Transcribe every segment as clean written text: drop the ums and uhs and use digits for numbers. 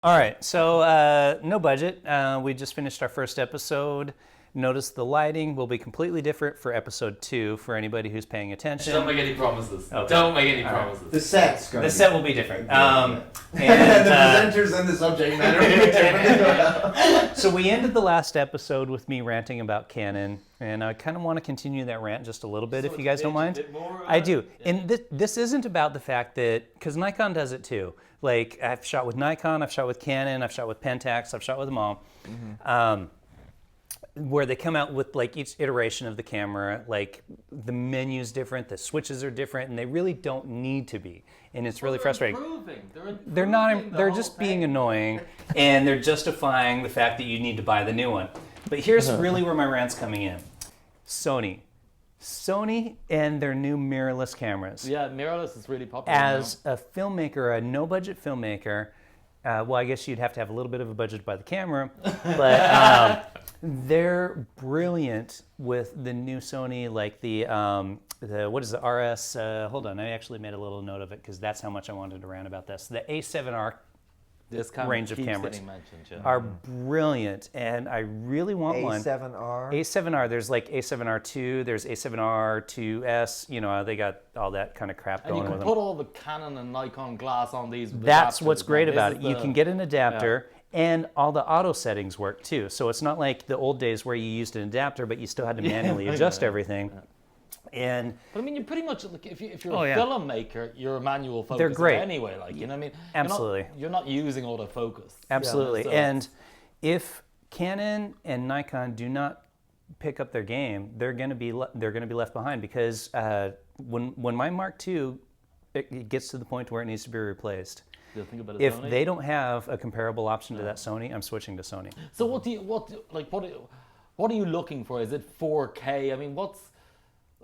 All right, so no budget. We just finished our first episode. Notice the lighting will be completely different for episode 2 for anybody who's paying attention. Don't make any promises. Okay. Don't make any promises. The set's going The to set will be different. And And the presenters and the subject matter will be different. so we ended the last episode with me ranting about Canon, and I kind of want to continue that rant just a little bit, if you guys don't mind. I do. And this isn't about the fact that, because Nikon does it too. Like, I've shot with Nikon, I've shot with Canon, I've shot with Pentax, I've shot with them all. Where they come out with like each iteration of the camera, like the menu's different, the switches are different, and they really don't need to be. And it's really frustrating. They're not. They're just being annoying, and they're justifying the fact that you need to buy the new one. But here's really where my rant's coming in. Sony and their new mirrorless cameras. Yeah, mirrorless is really popular As a filmmaker, a no-budget filmmaker, well, I guess you'd have to have a little bit of a budget to buy the camera, but they're brilliant with the new Sony, like the what is the RS? Hold on, I actually made a little note of it because that's how much I wanted to rant about this. The A7R range of cameras are brilliant, and I really want one. A7R? A7R, there's like A7R2, there's A7R2S, you know, they got all that kind of crap going and with you them. can put all the Canon and Nikon glass on these. That's what's great about it. You can get an adapter, and all the auto settings work too. So it's not like the old days where you used an adapter, but you still had to manually adjust everything. And but I mean, you pretty much like if you're a filmmaker, you're a manual focus. They're great anyway. Like you know what I mean? Absolutely. You're not using autofocus. Absolutely. So and if Canon and Nikon do not pick up their game, they're going to be left behind because when my Mark II it gets to the point where it needs to be replaced. If Sony? they don't have a comparable option to that Sony, I'm switching to Sony. So what are you looking for? Is it 4K? I mean, what's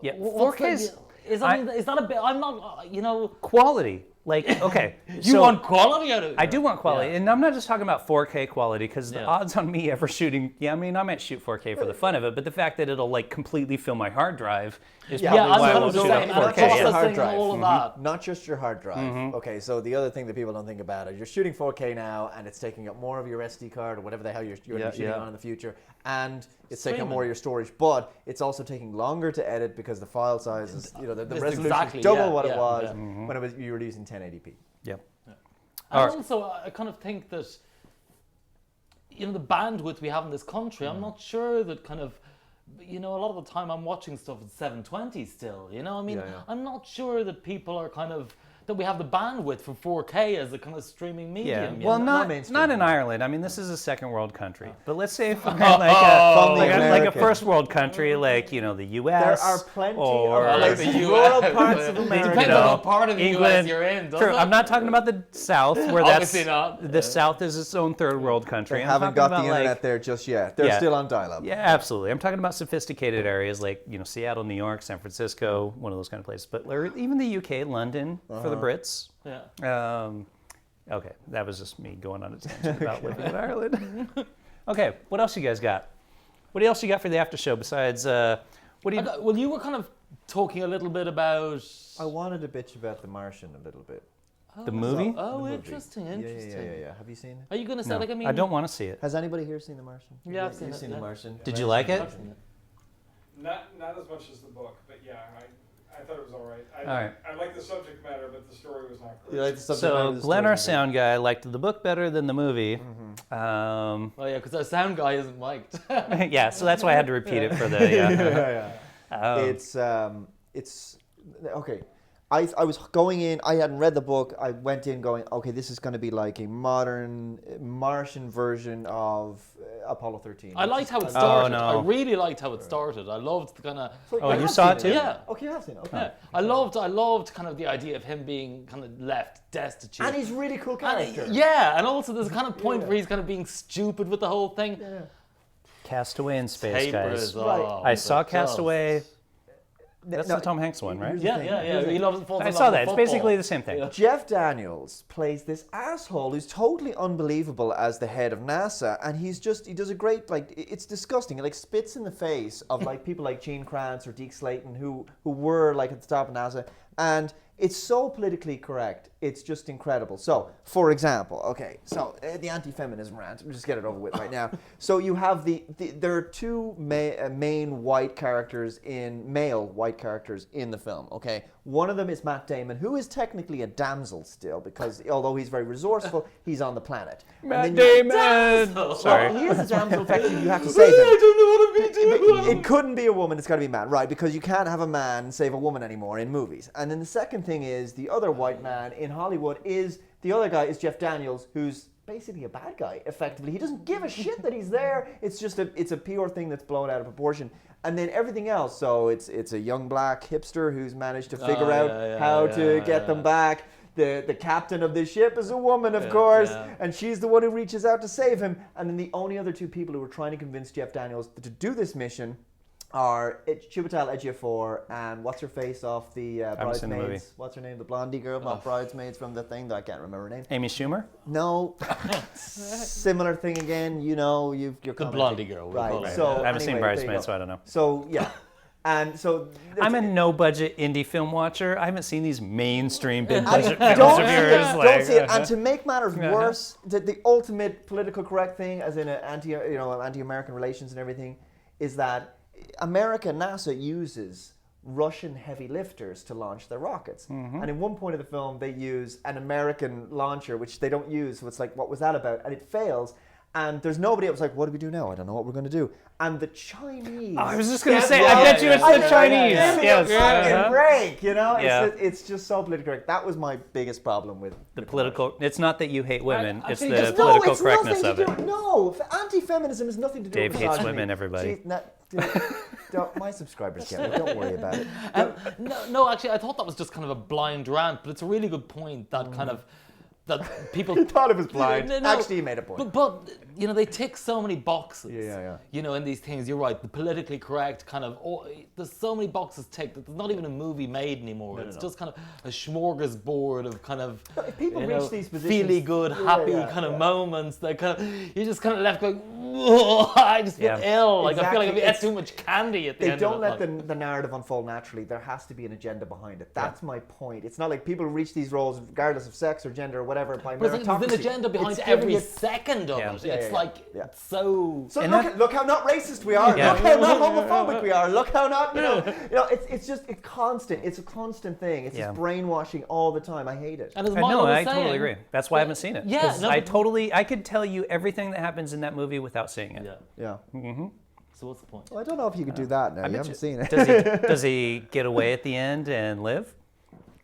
4K is that a bit? I'm not, quality. Like, okay. You want quality out of it? I do want quality. And I'm not just talking about 4K quality, because the odds on me ever shooting, I mean, I might shoot 4K for the fun of it, but the fact that it'll like completely fill my hard drive is probably why I won't shoot at 4K. Hard drive. All of that. Not just your hard drive. Okay, so the other thing that people don't think about is you're shooting 4K now, and it's taking up more of your SD card or whatever the hell you're shooting on in the future, and it's taking up more of your storage, but it's also taking longer to edit because the file size is, the resolution is double what it was when you were using 1080p. Yep. And also, I kind of think that, the bandwidth we have in this country, I'm not sure that kind of, a lot of the time I'm watching stuff at 720 still, I'm not sure that people are kind of, that we have the bandwidth for 4K as a kind of streaming medium. Well, not in Ireland. I mean, this is a second world country. But let's say if we're like a first world country, like, the U.S. There are plenty of like the rural parts of America. Depends on what part of the England, U.S. you're in, doesn't True. it? I'm not talking about the South, where Obviously not. The South is its own third world country. They haven't got the internet there just yet. They're still on dial-up. Yeah, absolutely. I'm talking about sophisticated areas like, Seattle, New York, San Francisco, one of those kind of places. But even the UK, London, for the Brits. Yeah. Okay, that was just me going on a tangent about living in Ireland. Okay, what else you guys got? What else you got for the after show besides Well, you were kind of talking a little bit about. I wanted to bitch about The Martian a little bit. The movie? Oh, The movie. interesting. Yeah. Have you seen it? Are you going to say No, like I don't want to see it. Has anybody here seen The Martian? Yeah, I've seen it. The Martian. Did you like it? Not as much as the book, but yeah, I thought it was all right. All right. I like the subject matter, but the story was not great. You like the subject matter So of the Glenn, story? our sound guy, liked the book better than the movie. Oh yeah, because our sound guy isn't mic'd. Yeah, so that's why I had to repeat it for the. It's okay. I was going in. I hadn't read the book. I went in going, okay, this is going to be like a modern Martian version of Apollo 13. I liked how it started. no. I really liked how it started. I loved the kind of. Oh, you saw it too? Yeah. Okay, I've seen it. Okay. Yeah. I loved kind of the idea of him being kind of left destitute. And he's a really cool character. And also there's a kind of point where he's kind of being stupid with the whole thing. Yeah. Castaway in Space, guys. Right. I saw Castaway. That's the Tom Hanks one, right? Yeah. He loves I saw that. It's basically the same thing. Jeff Daniels plays this asshole who's totally unbelievable as the head of NASA, and he does a great, it's disgusting. It spits in the face of people like Gene Kranz or Deke Slayton who were at the top of NASA, and It's so politically correct. It's just incredible. So, for example, the anti-feminism rant. We'll just get it over with right now. So you have there are two main white characters male white characters in the film. Okay, one of them is Matt Damon, who is technically a damsel still, because although he's very resourceful, he's on the planet. Matt Damon. Sorry. Well, he is a damsel. Effectively, you have to save him. I don't know what I'm doing. It couldn't be a woman, it's got to be a man, right? Because you can't have a man save a woman anymore in movies. And then the second thing is, the other white man in Hollywood the other guy is Jeff Daniels, who's basically a bad guy, effectively. He doesn't give a shit that he's there. It's just it's a PR thing that's blown out of proportion. And then everything else, so it's a young black hipster who's managed to figure out how to get them back. The captain of this ship is a woman, of course, and she's the one who reaches out to save him. And then the only other two people who were trying to convince Jeff Daniels to do this mission are Chiwetel Ejiofor and what's her face off the Bridesmaids. What's her name? The blondie girl, not Bridesmaids, from the thing that I can't remember her name. Amy Schumer? No. Similar thing again. You're the blondie girl. Right. So I haven't seen Bridesmaids, so I don't know. So yeah. And so I'm a no-budget indie film watcher. I haven't seen these mainstream big-budget films don't of yours. Don't see it. And to make matters worse, the ultimate political correct thing, as in anti-American relations and everything, is that NASA uses Russian heavy lifters to launch their rockets. Mm-hmm. And in one point of the film, they use an American launcher, which they don't use. So it's like, what was that about? And it fails. And there's nobody else like, what do we do now? I don't know what we're going to do. And the Chinese... Oh, I was just going to say, I bet you it's the Chinese. Yes. Fucking break, you know? It's just so politically correct. That was my biggest problem with the political... It's not that you hate women, it's the it's political correctness of it. No, anti-feminism has nothing to do Dave with hates misogyny. women, everybody. My subscribers get it. Don't worry about it. No, actually, I thought that was just kind of a blind rant, but it's a really good point that kind of... that people... He thought it was blind. Actually, he made a point. But they tick so many boxes. Yeah. In these things, you're right, the politically correct kind of... there's so many boxes ticked that there's not even a movie made anymore. It's just kind of a smorgasbord of kind of... If people reach these positions... feely good, happy kind of moments that kind of... You're just kind of left going, whoa, I just feel ill. Like, I feel like I've ate too much candy at the end of it. They don't let the narrative unfold naturally. There has to be an agenda behind it. That's my point. It's not like people reach these roles regardless of sex or gender or whatever by meritocracy. There's an agenda behind every second of it. It's like so. So look how not racist we are. Look how not homophobic we are. Look how not it's constant. It's a constant thing. It's just brainwashing all the time. I hate it. And as Milo was saying, totally agree. That's why I haven't seen it. I could tell you everything that happens in that movie without seeing it. Yeah. Mm-hmm. So what's the point? Well, I don't know if you could do that now. You haven't seen it. Does he get away at the end and live?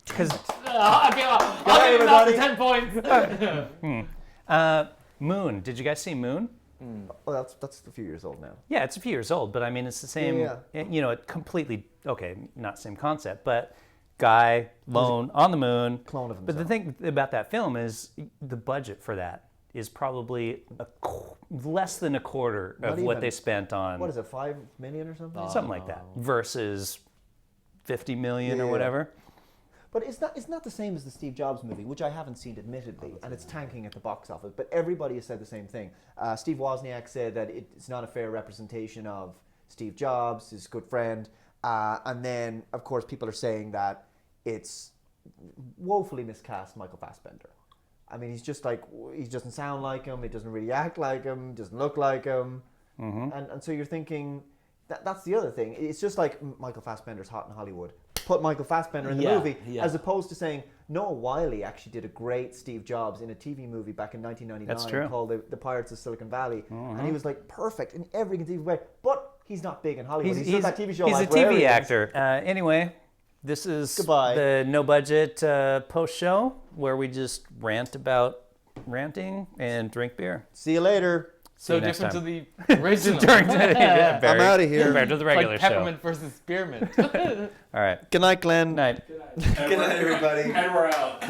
Because I'll give him that 10 points. Moon. Did you guys see Moon? Well, that's a few years old now. Yeah, it's a few years old, but I mean, it's the same. Completely not same concept, but guy lone on the moon. Clone of himself. But the thing about that film is the budget for that is probably less than a quarter of what they spent on. What is it, 5 million or something? Something like that. Versus 50 million or whatever. But it's not the same as the Steve Jobs movie, which I haven't seen, admittedly, and it's tanking at the box office. But everybody has said the same thing. Steve Wozniak said that it's not a fair representation of Steve Jobs, his good friend. And then, of course, people are saying that it's woefully miscast Michael Fassbender. I mean, he's just like, he doesn't sound like him, he doesn't really act like him, doesn't look like him. Mm-hmm. And so you're thinking, that's the other thing. It's just like Michael Fassbender's hot in Hollywood. Put Michael Fassbender in the movie, as opposed to saying, Noah Wyle actually did a great Steve Jobs in a TV movie back in 1999 called The Pirates of Silicon Valley. Mm-hmm. And he was like perfect in every conceivable way. But he's not big in Hollywood. He's that TV show. He's a TV actor. Anyway, this is the no budget post show where we just rant about ranting and drink beer. See you later. So different to the original. I'm out of here. Compared to the regular like peppermint versus spearmint. All right. Good night, Glenn. Night. Good night, everybody. And we're out.